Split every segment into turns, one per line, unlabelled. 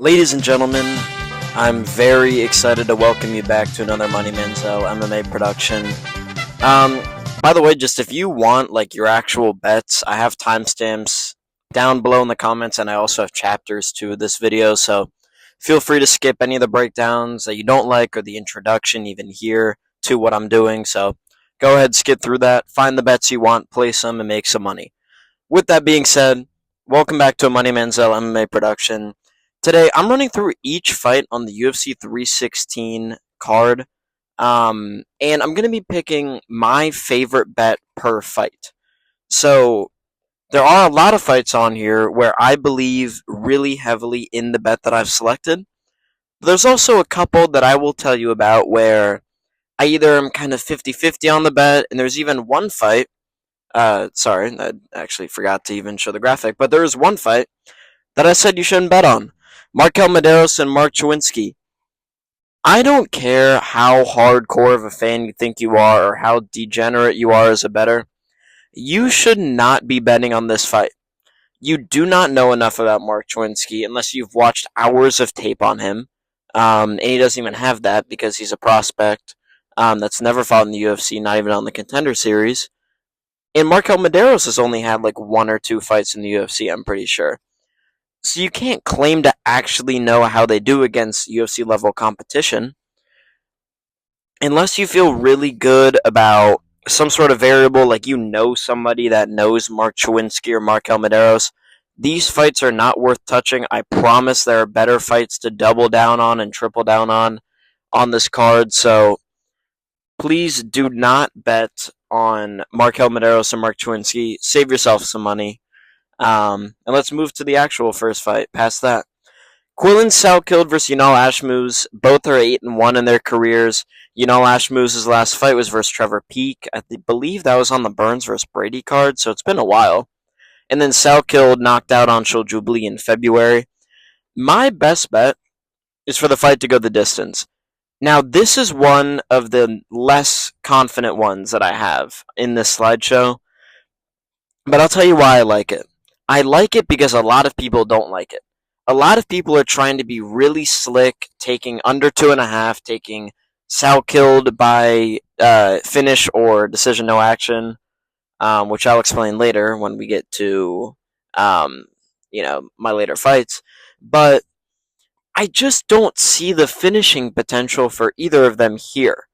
Ladies and gentlemen, I'm very excited to welcome you back to another Money Manziel MMA production. By the way, just if you want like your actual bets, I have timestamps down below in the comments, and I also have chapters to this video, so feel free to skip any of the breakdowns that you don't like or the introduction even here to what I'm doing. So go ahead, skip through that, find the bets you want, place them, and make some money. With that being said, welcome back to a Money Manziel MMA production. Today, I'm running through each fight on the UFC 316 card, and I'm going to be picking my favorite bet per fight. So, there are a lot of fights on here where I believe really heavily in the bet that I've selected. But there's also a couple that I will tell you about where I either am kind of 50-50 on the bet, and there's even one fight, sorry, I actually forgot to even show the graphic, but there is one fight that I said you shouldn't bet on. Mederos and Choinski. I don't care how hardcore of a fan you think you are or how degenerate you are as a bettor. You should not be betting on this fight. You do not know enough about Choinski unless you've watched hours of tape on him. And he doesn't even have that because he's a prospect that's never fought in the UFC, not even on the Contender Series. And Mederos has only had like one or two fights in the UFC, I'm pretty sure. So you can't claim to actually know how they do against UFC level competition unless you feel really good about some sort of variable, like you know somebody that knows Choinski or Mederos. These fights are not worth touching. I promise there are better fights to double down on and triple down on this card. So please do not bet on Mederos and Choinski. Save yourself some money. And let's move to the actual first fight. Past that, Salkilld versus Ashmouz. Both are 8-1 in their careers. Ashmouz's last fight was versus Trevor Peek. I believe that was on the Burns versus Brady card, so it's been a while. And then Salkilld knocked out Dvalishvili in February. My best bet is for the fight to go the distance. Now, this is one of the less confident ones that I have in this slideshow, but I'll tell you why I like it. I like it because a lot of people don't like it. A lot of people are trying to be really slick, taking under 2.5, taking Salkilld by finish or decision no action, which I'll explain later when we get to my later fights. But I just don't see the finishing potential for either of them here.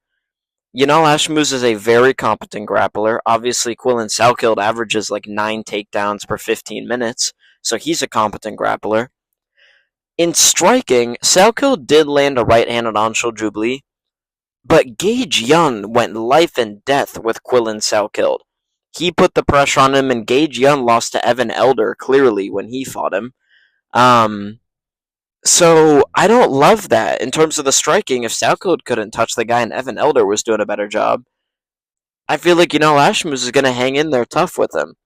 Ashmouz is a very competent grappler. Obviously, Salkilld averages like 9 takedowns per 15 minutes, so he's a competent grappler. In striking, Salkilld did land a right hand on Dvalishvili, but Gage Yun went life and death with Salkilld. He put the pressure on him, and Gage Yun lost to Evan Elder clearly when he fought him. So I don't love that in terms of the striking. If Salkilld couldn't touch the guy and Evan Elder was doing a better job, I feel like Ashmouz is going to hang in there tough with him.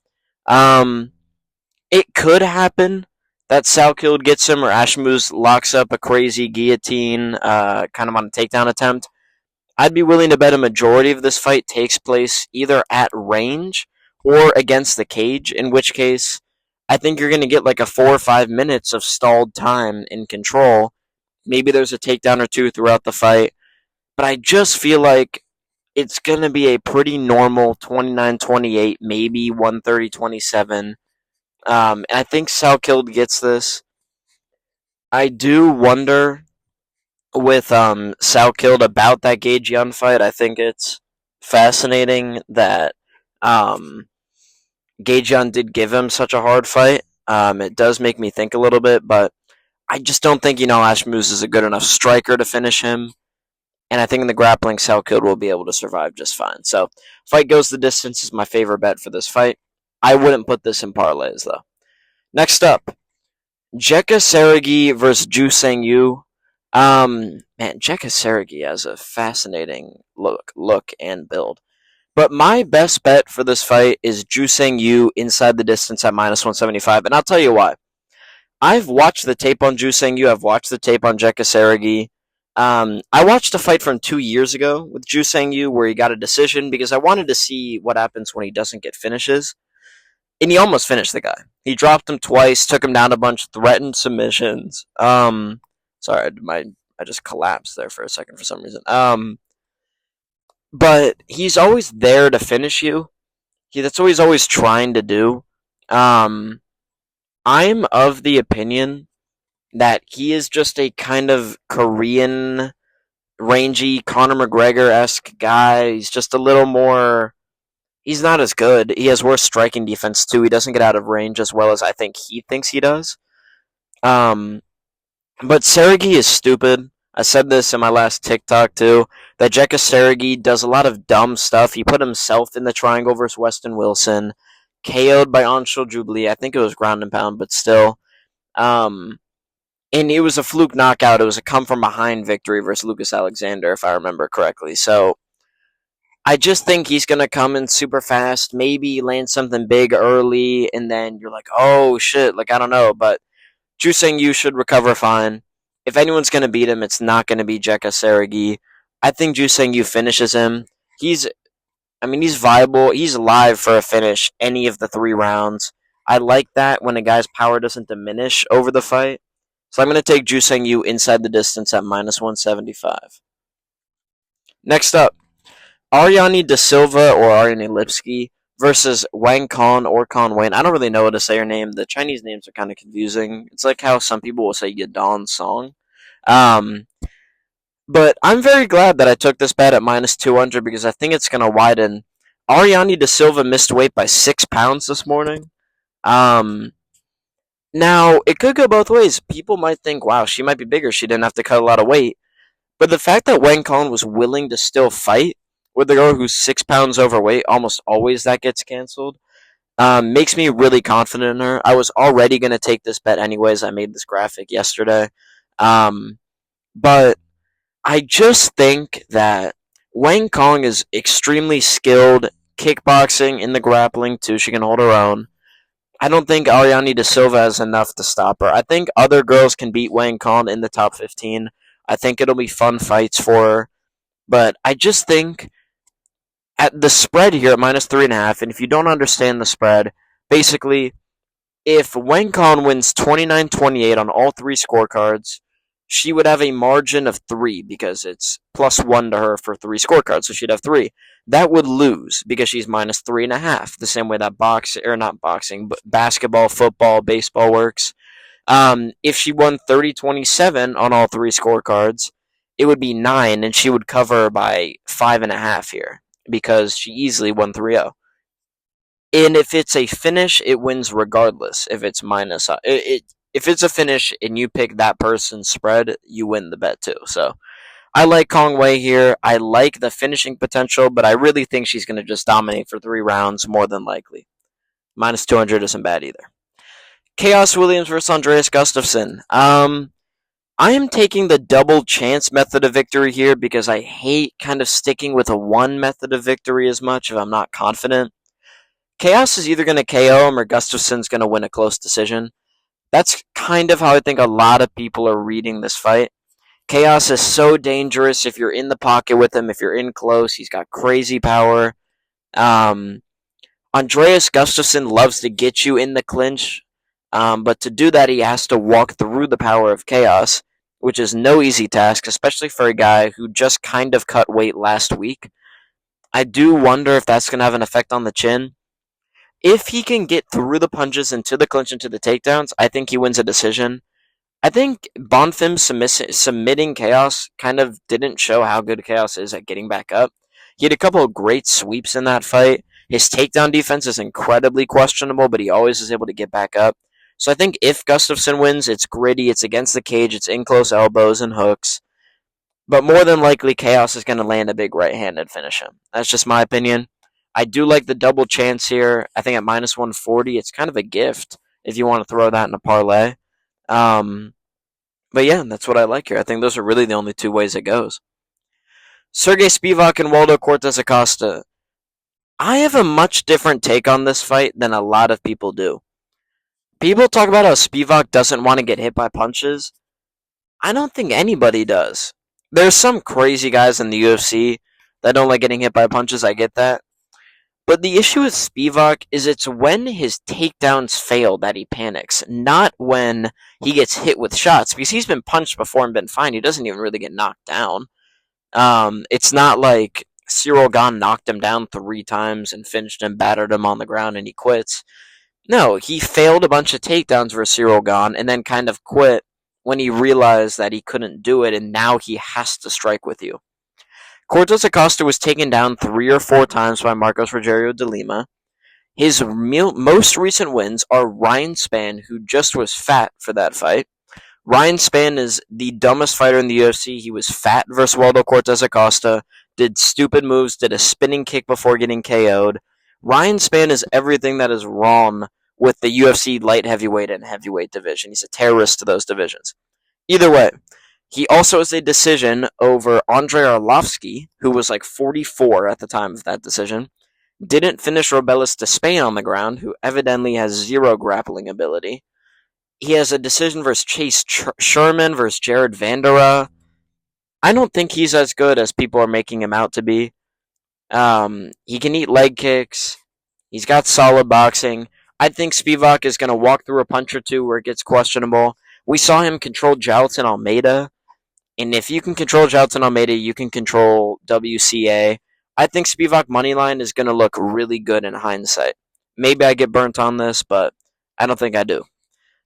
It could happen that Salkilld gets him or Ashmouz locks up a crazy guillotine, kind of on a takedown attempt. I'd be willing to bet a majority of this fight takes place either at range or against the cage, in which case I think you're going to get like a 4 or 5 minutes of stalled time in control. Maybe there's a takedown or two throughout the fight. But I just feel like it's going to be a pretty normal 29-28, maybe 130-27. And I think Salkilld gets this. I do wonder with Salkilld about that Gage Yun fight. I think it's fascinating that Gage Yun did give him such a hard fight. It does make me think a little bit, but I just don't think Ashmouz is a good enough striker to finish him. And I think in the grappling, Salkilld will be able to survive just fine. So, fight goes the distance is my favorite bet for this fight. I wouldn't put this in parlays, though. Next up, Saragih versus Ju Sang Yu. Saragih has a fascinating look and build. But my best bet for this fight is Ju Sang Yu inside the distance at -175, and I'll tell you why. I've watched the tape on Ju Sang Yu. I've watched the tape on Saragih. I watched a fight from 2 years ago with Ju Sang Yu where he got a decision because I wanted to see what happens when he doesn't get finishes. and he almost finished the guy. He dropped him twice, took him down a bunch, threatened submissions. Sorry, I just collapsed there for a second for some reason. But he's always there to finish you. That's what he's always trying to do. Um, I'm of the opinion that he is just a kind of Korean, rangy Conor McGregor esque guy. He's just a little more. He's not as good. He has worse striking defense too. He doesn't get out of range as well as I think he thinks he does. Um, but Saragih is stupid. I said this in my last TikTok too. That Jekka Saragih does a lot of dumb stuff. He put himself in the triangle versus Weston Wilson, KO'd by Anshul Jubilee. I think it was ground and pound, but still. Um, and it was a fluke knockout. It was a come from behind victory versus Lucas Alexander, if I remember correctly. So I just think he's going to come in super fast, maybe land something big early, and then you're like, oh shit, like I don't know. But Ju Sang Yu should recover fine. If anyone's going to beat him, it's not going to be Jekka Saragih. I think Ju Sang Yu finishes him. He's viable. He's live for a finish any of the 3 rounds. I like that when a guy's power doesn't diminish over the fight. So I'm going to take Ju Sang Yu inside the distance at minus 175. Next up, Ariane De Silva or Ariane Lipski versus Wang Con or Con Wayne. I don't really know how to say her name. The Chinese names are kind of confusing. It's like how some people will say Yadon Song. But I'm very glad that I took this bet at minus 200 because I think it's going to widen. Ariane De Silva missed weight by 6 pounds this morning. Now, it could go both ways. People might think, wow, she might be bigger. She didn't have to cut a lot of weight. But the fact that Wang Con was willing to still fight with the girl who's 6 pounds overweight, almost always that gets canceled, makes me really confident in her. I was already going to take this bet anyways. I made this graphic yesterday. But I just think that Wang Kong is extremely skilled kickboxing in the grappling too. She can hold her own. I don't think Ariane De Silva has enough to stop her. I think other girls can beat Wang Kong in the top 15. I think it'll be fun fights for her. But I just think at the spread here at minus 3.5, and if you don't understand the spread, basically, if Wang Kong wins 29-28 on all 3 scorecards, she would have a margin of 3 because it's plus 1 to her for 3 scorecards, so she'd have 3. That would lose because she's minus 3.5, the same way that basketball, football, baseball works. If she won 30-27 on all 3 scorecards, it would be 9, and she would cover by 5.5 here because she easily won 3-0. And if it's a finish, it wins regardless. If it's if it's a finish and you pick that person's spread, you win the bet too. So I like Cong Wei here. I like the finishing potential, but I really think she's going to just dominate for 3 rounds more than likely. Minus 200 isn't bad either. Chaos Williams versus Andreas Gustafsson. I am taking the double chance method of victory here because I hate kind of sticking with a one method of victory as much if I'm not confident. Chaos is either going to KO him or Gustafsson's going to win a close decision. That's kind of how I think a lot of people are reading this fight. Chaos is so dangerous if you're in the pocket with him, if you're in close. He's got crazy power. Andreas Gustafsson loves to get you in the clinch, but to do that, he has to walk through the power of Chaos, which is no easy task, especially for a guy who just kind of cut weight last week. I do wonder if that's going to have an effect on the chin. If he can get through the punches into the clinch, into the takedowns, I think he wins a decision. I think Bonfim submitting Chaos kind of didn't show how good Chaos is at getting back up. He had a couple of great sweeps in that fight. His takedown defense is incredibly questionable, but he always is able to get back up. So I think if Gustafsson wins, it's gritty, it's against the cage, it's in close elbows and hooks. But more than likely, Chaos is going to land a big right-handed finish him. That's just my opinion. I do like the double chance here. I think at minus 140, it's kind of a gift if you want to throw that in a parlay. But yeah, that's what I like here. I think those are really the only 2 ways it goes. Sergey Spivac and Waldo Cortes-Acosta. I have a much different take on this fight than a lot of people do. People talk about how Spivac doesn't want to get hit by punches. I don't think anybody does. There's some crazy guys in the UFC that don't like getting hit by punches. I get that. But the issue with Spivac is it's when his takedowns fail that he panics, not when he gets hit with shots, because he's been punched before and been fine. He doesn't even really get knocked down. It's not like Cyril Gahn knocked him down 3 times and finished him, battered him on the ground, and he quits. No, he failed a bunch of takedowns for Cyril Gahn and then kind of quit when he realized that he couldn't do it, and now he has to strike with you. Cortes-Acosta was taken down 3 or 4 times by Marcos Rogerio de Lima. His most recent wins are Ryan Spann, who just was fat for that fight. Ryan Spann is the dumbest fighter in the UFC. He was fat versus Waldo Cortes-Acosta, did stupid moves, did a spinning kick before getting KO'd. Ryan Spann is everything that is wrong with the UFC light heavyweight and heavyweight division. He's a terrorist to those divisions. Either way, he also has a decision over Andrei Arlovsky, who was like 44 at the time of that decision. Didn't finish Robelis Despain on the ground, who evidently has zero grappling ability. He has a decision versus Chase Sherman versus Jared Vandera. I don't think he's as good as people are making him out to be. He can eat leg kicks. He's got solid boxing. I think Spivac is going to walk through a punch or two where it gets questionable. We saw him control Jailton Almeida. And if you can control Jailton Almeida, you can control WCA. I think Spivac moneyline is going to look really good in hindsight. Maybe I get burnt on this, but I don't think I do.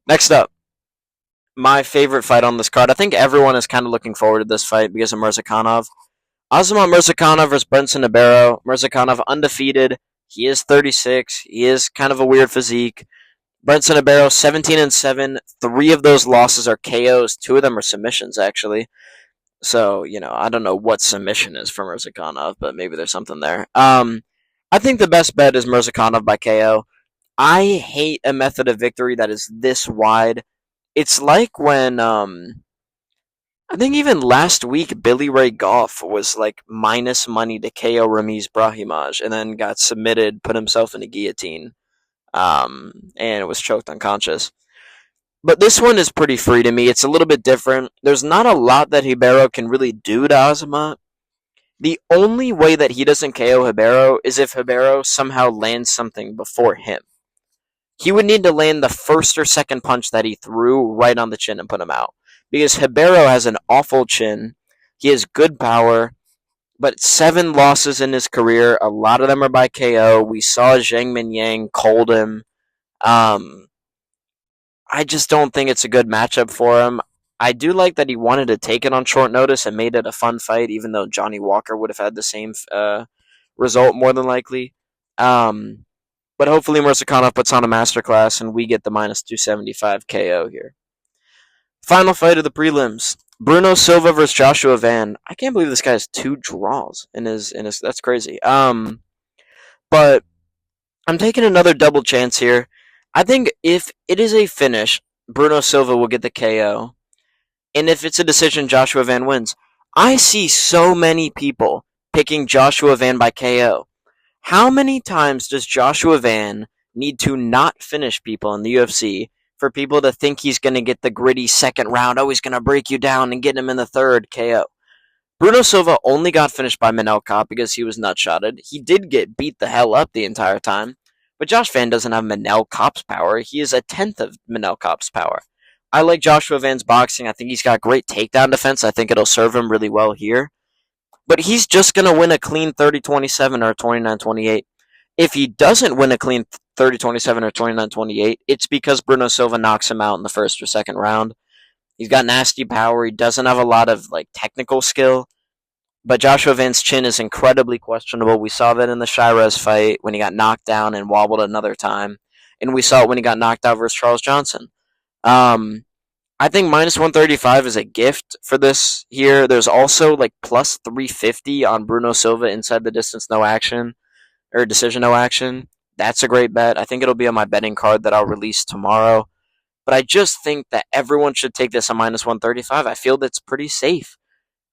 Next up, my favorite fight on this card. I think everyone is kind of looking forward to this fight because of Murzakanov. Azamat Murzakanov versus Brunson Ribeiro. Murzakanov undefeated. He is 36. He is kind of a weird physique. Brunson Ribeiro 17-7. 3 of those losses are KOs. 2 of them are submissions, actually. So, I don't know what submission is for Murzakanov, but maybe there's something there. I think the best bet is Murzakanov by KO. I hate a method of victory that is this wide. It's like when, I think even last week, Billy Ray Goff was like minus money to KO Ramiz Brahimaj and then got submitted, put himself in a guillotine, and was choked unconscious. But this one is pretty free to me. It's a little bit different. There's not a lot that Ribeiro can really do to Azamat. The only way that he doesn't KO Ribeiro is if Ribeiro somehow lands something before him. He would need to land the first or second punch that he threw right on the chin and put him out. Because Ribeiro has an awful chin. He has good power. But 7 losses in his career. A lot of them are by KO. We saw Zhang Minyang cold him. I just don't think it's a good matchup for him. I do like that he wanted to take it on short notice and made it a fun fight, even though Johnny Walker would have had the same result more than likely. But hopefully Murzakanov puts on a masterclass and we get the minus 275 KO here. Final fight of the prelims. Bruno Silva versus Joshua Van. I can't believe this guy has 2 draws in his that's crazy. But I'm taking another double chance here. I think if it is a finish, Bruno Silva will get the KO. And if it's a decision, Joshua Van wins. I see so many people picking Joshua Van by KO. How many times does Joshua Van need to not finish people in the UFC for people to think he's going to get the gritty second round? Oh, he's going to break you down and get him in the third KO. Bruno Silva only got finished by Manel Kape because he was nutshotted. He did get beat the hell up the entire time. But Josh Van doesn't have Manel Kape's power. He is a tenth of Manel Kape's power. I like Joshua Van's boxing. I think he's got great takedown defense. I think it'll serve him really well here. But he's just going to win a clean 30-27 or 29-28. If he doesn't win a clean 30-27 or 29-28, it's because Bruno Silva knocks him out in the first or second round. He's got nasty power. He doesn't have a lot of technical skill. But Joshua Van's chin is incredibly questionable. We saw that in the Shirez fight when he got knocked down and wobbled another time. And we saw it when he got knocked out versus Charles Johnson. I think minus 135 is a gift for this here. There's also plus 350 on Bruno Silva inside the distance no action, or decision no action. That's a great bet. I think it'll be on my betting card that I'll release tomorrow. But I just think that everyone should take this on minus 135. I feel that's pretty safe.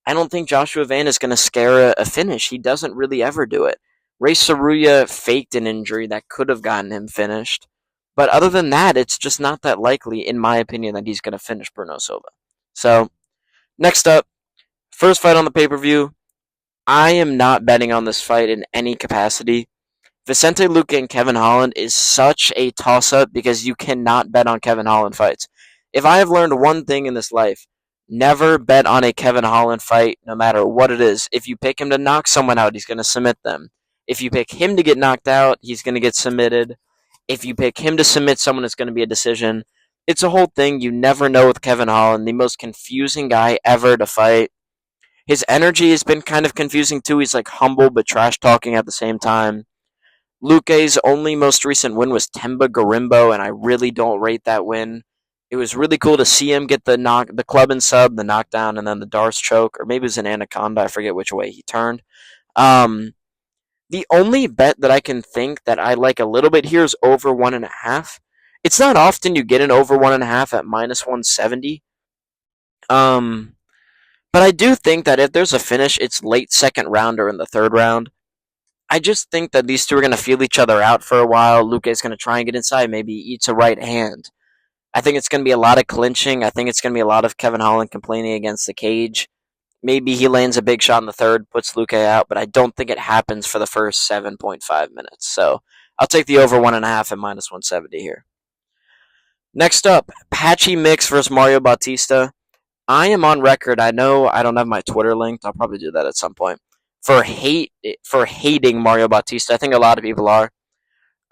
I don't think Joshua Van is going to scare a finish. He doesn't really ever do it. Ray Saruya faked an injury that could have gotten him finished. But other than that, it's just not that likely, in my opinion, that he's going to finish Bruno Silva. So, next up, first fight on the pay-per-view. I am not betting on this fight in any capacity. Vicente Luque and Kevin Holland is such a toss up because you cannot bet on Kevin Holland fights. If I have learned one thing in this life, never bet on a Kevin Holland fight, no matter what it is. If you pick him to knock someone out, he's going to submit them. If you pick him to get knocked out, he's going to get submitted. If you pick him to submit someone, it's going to be a decision. It's a whole thing. You never know with Kevin Holland, the most confusing guy ever to fight. His energy has been kind of confusing too. He's like humble but trash talking at the same time. Luque's only most recent win was Temba Garimbo, and I really don't rate that win. It was really cool to see him get the club and sub, the knockdown, and then the Darce choke, or maybe it was an Anaconda. I forget which way he turned. Um, the only bet that I can think that I like a little bit here is over 1.5. It's not often you get an over 1.5 at minus 170. Um, but I do think that if there's a finish, it's late second round or in the third round. I just think that these two are going to feel each other out for a while. Luque is going to try and get inside, maybe eats a right hand. I think it's going to be a lot of clinching. I think it's going to be a lot of Kevin Holland complaining against the cage. Maybe he lands a big shot in the third, puts Luque out, but I don't think it happens for the first 7.5 minutes. So I'll take the over 1.5 at minus 170 here. Next up, Patchy Mix versus Mario Bautista. I am on record. I know I don't have my Twitter linked. I'll probably do that at some point. For hating Mario Bautista. I think a lot of people are.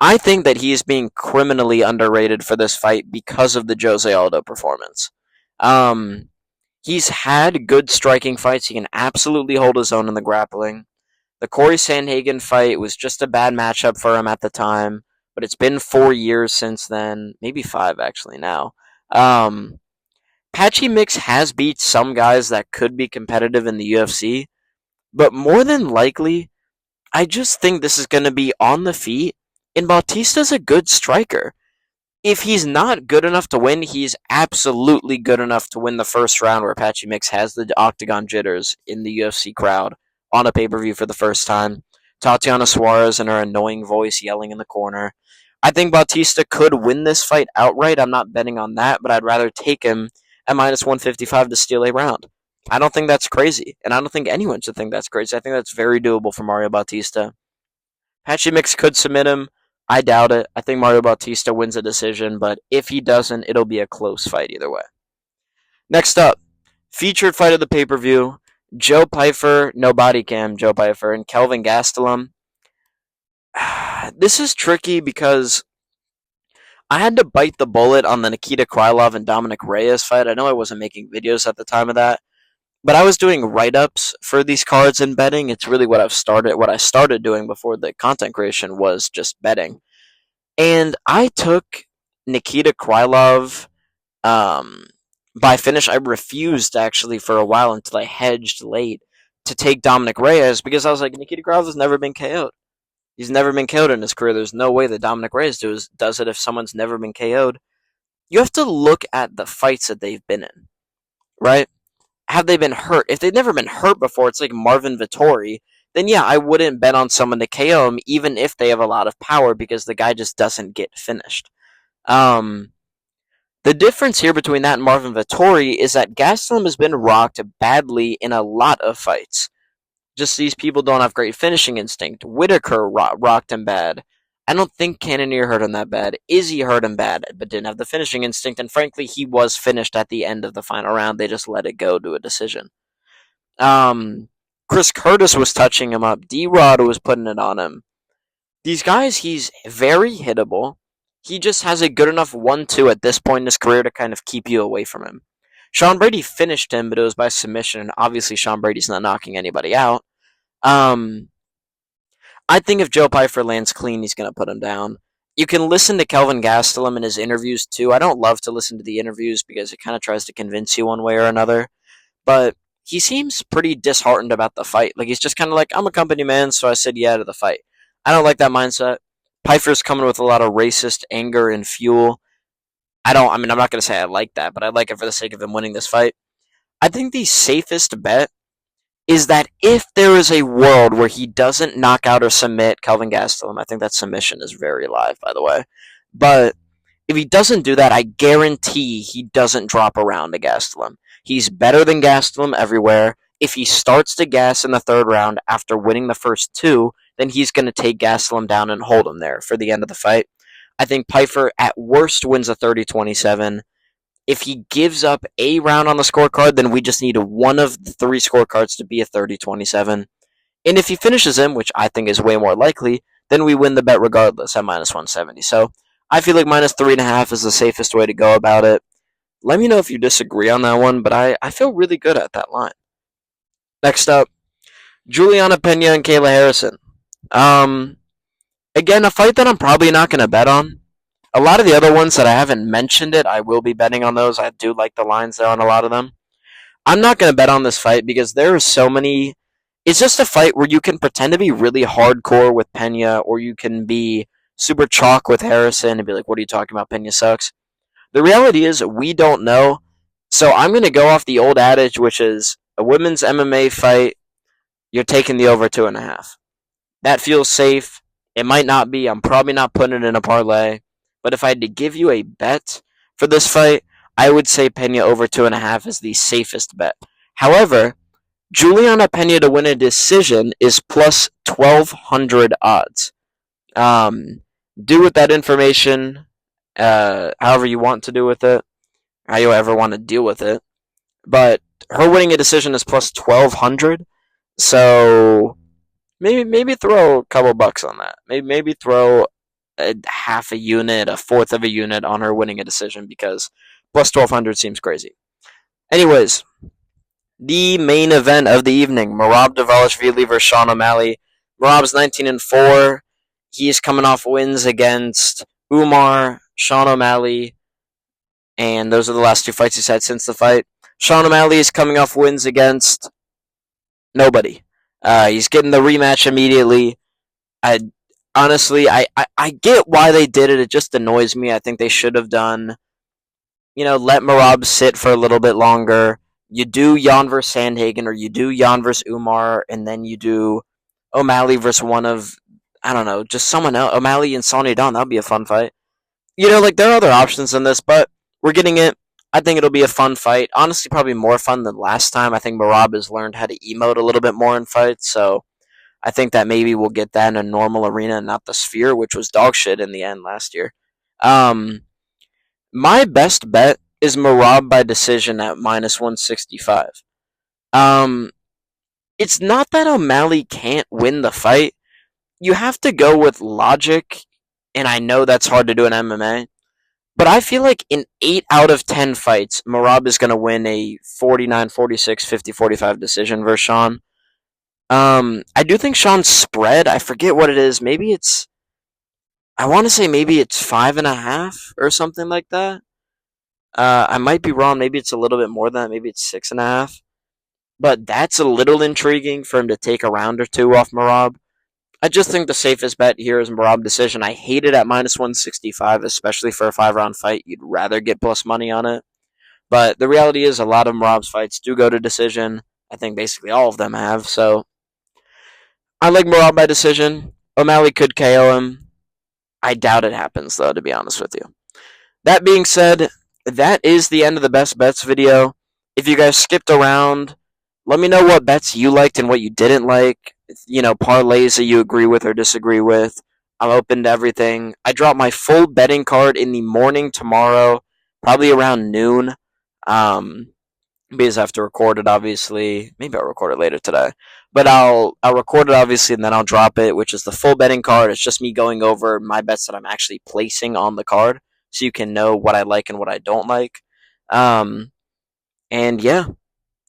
I think that he is being criminally underrated for this fight because of the Jose Aldo performance. He's had good striking fights. He can absolutely hold his own in the grappling. The Corey Sandhagen fight was just a bad matchup for him at the time, but it's been 4 years since then, maybe 5 actually now. Patchy Mix has beat some guys that could be competitive in the UFC, but more than likely, I just think this is going to be on the feet, and Bautista's a good striker. If he's not good enough to win, he's absolutely good enough to win the first round where Patchy Mix has the octagon jitters in the UFC crowd on a pay-per-view for the first time. Tatiana Suarez and her annoying voice yelling in the corner. I think Bautista could win this fight outright. I'm not betting on that, but I'd rather take him at minus 155 to steal a round. I don't think that's crazy, and I don't think anyone should think that's crazy. I think that's very doable for Mario Bautista. Patchy Mix could submit him. I doubt it. I think Mario Bautista wins a decision, but if he doesn't, it'll be a close fight either way. Next up, featured fight of the pay-per-view, Joe Pyfer, no body cam, Joe Pyfer, and Kelvin Gastelum. This is tricky because I had to bite the bullet on the Nikita Krylov and Dominic Reyes fight. I know I wasn't making videos at the time of that, but I was doing write-ups for these cards and betting. It's really what I started doing before the content creation was just betting. And I took Nikita Krylov by finish. I refused actually for a while until I hedged late to take Dominic Reyes because I was like, Nikita Krylov has never been KO'd. He's never been KO'd in his career. There's no way that Dominic Reyes does it if someone's never been KO'd. You have to look at the fights that they've been in, right? Have they been hurt? If they've never been hurt before, it's like Marvin Vettori, then yeah, I wouldn't bet on someone to KO him even if they have a lot of power because the guy just doesn't get finished. The difference here between that and Marvin Vettori is that Gastelum has been rocked badly in a lot of fights. Just these people don't have great finishing instinct. Whitaker rocked him bad. I don't think Cannonier hurt him that bad. Izzy hurt him bad, but didn't have the finishing instinct, and frankly, he was finished at the end of the final round. They just let it go to a decision. Chris Curtis was touching him up. D-Rod was putting it on him. These guys, he's very hittable. He just has a good enough 1-2 at this point in his career to kind of keep you away from him. Sean Brady finished him, but it was by submission, and obviously Sean Brady's not knocking anybody out. I think if Joe Pyfer lands clean, he's going to put him down. You can listen to Kelvin Gastelum in his interviews, too. I don't love to listen to the interviews because it kind of tries to convince you one way or another. But he seems pretty disheartened about the fight. Like, he's just kind of like, I'm a company man, so I said yeah to the fight. I don't like that mindset. Pyfer's coming with a lot of racist anger and fuel. I'm not going to say I like that, but I like it for the sake of him winning this fight. I think the safest bet is that if there is a world where he doesn't knock out or submit Kelvin Gastelum, I think that submission is very live, by the way. But if he doesn't do that, I guarantee he doesn't drop around to Gastelum. He's better than Gastelum everywhere. If he starts to gas in the third round after winning the first 2, then he's going to take Gastelum down and hold him there for the end of the fight. I think Pyfer at worst wins a 30-27. If he gives up a round on the scorecard, then we just need one of the three scorecards to be a 30-27. And if he finishes him, which I think is way more likely, then we win the bet regardless at minus 170. So I feel like minus 3.5 is the safest way to go about it. Let me know if you disagree on that one, but I feel really good at that line. Next up, Juliana Pena and Kayla Harrison. Again, a fight that I'm probably not going to bet on. A lot of the other ones that I haven't mentioned I will be betting on those. I do like the lines there on a lot of them. I'm not going to bet on this fight because there are so many. It's just a fight where you can pretend to be really hardcore with Pena, or you can be super chalk with Harrison and be like, what are you talking about? Pena sucks. The reality is, we don't know. So I'm going to go off the old adage, which is a women's MMA fight, you're taking the over 2.5. That feels safe. It might not be. I'm probably not putting it in a parlay. But if I had to give you a bet for this fight, I would say Pena over 2.5 is the safest bet. However, Juliana Pena to win a decision is plus 1,200 odds. Do with that information however you want to do with it, how you ever want to deal with it. But her winning a decision is plus 1,200, so maybe throw a couple bucks on that. Maybe throw a half a unit, a fourth of a unit on her winning a decision, because plus 1,200 seems crazy. Anyways, the main event of the evening, Merab Dvalishvili versus Sean O'Malley. Merab's 19-4. He's coming off wins against Umar, Sean O'Malley, and those are the last two fights he's had since the fight. Sean O'Malley is coming off wins against nobody. He's getting the rematch immediately. Honestly, I get why they did it. It just annoys me. I think they should have done, let Merab sit for a little bit longer. You do Jan versus Sandhagen, or you do Jan versus Umar, and then you do O'Malley versus one of, I don't know, just someone else. O'Malley and Sonny Don, that would be a fun fight. There are other options in this, but we're getting it. I think it'll be a fun fight. Honestly, probably more fun than last time. I think Merab has learned how to emote a little bit more in fights, so I think that maybe we'll get that in a normal arena and not the Sphere, which was dog shit in the end last year. My best bet is Merab by decision at minus 165. It's not that O'Malley can't win the fight. You have to go with logic, and I know that's hard to do in MMA, but I feel like in 8 out of 10 fights, Merab is going to win a 49-46, 50-45 decision versus Sean. I do think Sean's spread, I forget what it is. I want to say maybe it's 5.5 or something like that. I might be wrong. Maybe it's a little bit more than that. Maybe it's 6.5. But that's a little intriguing for him to take a round or two off Merab. I just think the safest bet here is Merab decision. I hate it at minus 165, especially for a 5-round fight. You'd rather get plus money on it. But the reality is a lot of Merab's fights do go to decision. I think basically all of them have. So I like Merab by decision. O'Malley could KO him. I doubt it happens, though, to be honest with you. That being said, that is the end of the best bets video. If you guys skipped around, let me know what bets you liked and what you didn't like. Parlays that you agree with or disagree with. I'm open to everything. I drop my full betting card in the morning tomorrow, probably around noon. Because I have to record it, obviously. Maybe I'll record it later today. But I'll record it, obviously, and then I'll drop it, which is the full betting card. It's just me going over my bets that I'm actually placing on the card, so you can know what I like and what I don't like. And yeah.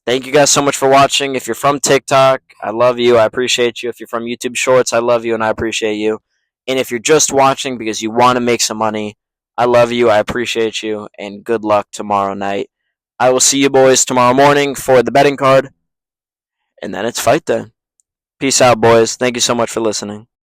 Thank you guys so much for watching. If you're from TikTok, I love you. I appreciate you. If you're from YouTube Shorts, I love you and I appreciate you. And if you're just watching because you want to make some money, I love you. I appreciate you. And good luck tomorrow night. I will see you boys tomorrow morning for the betting card. And then it's fight day. Peace out, boys. Thank you so much for listening.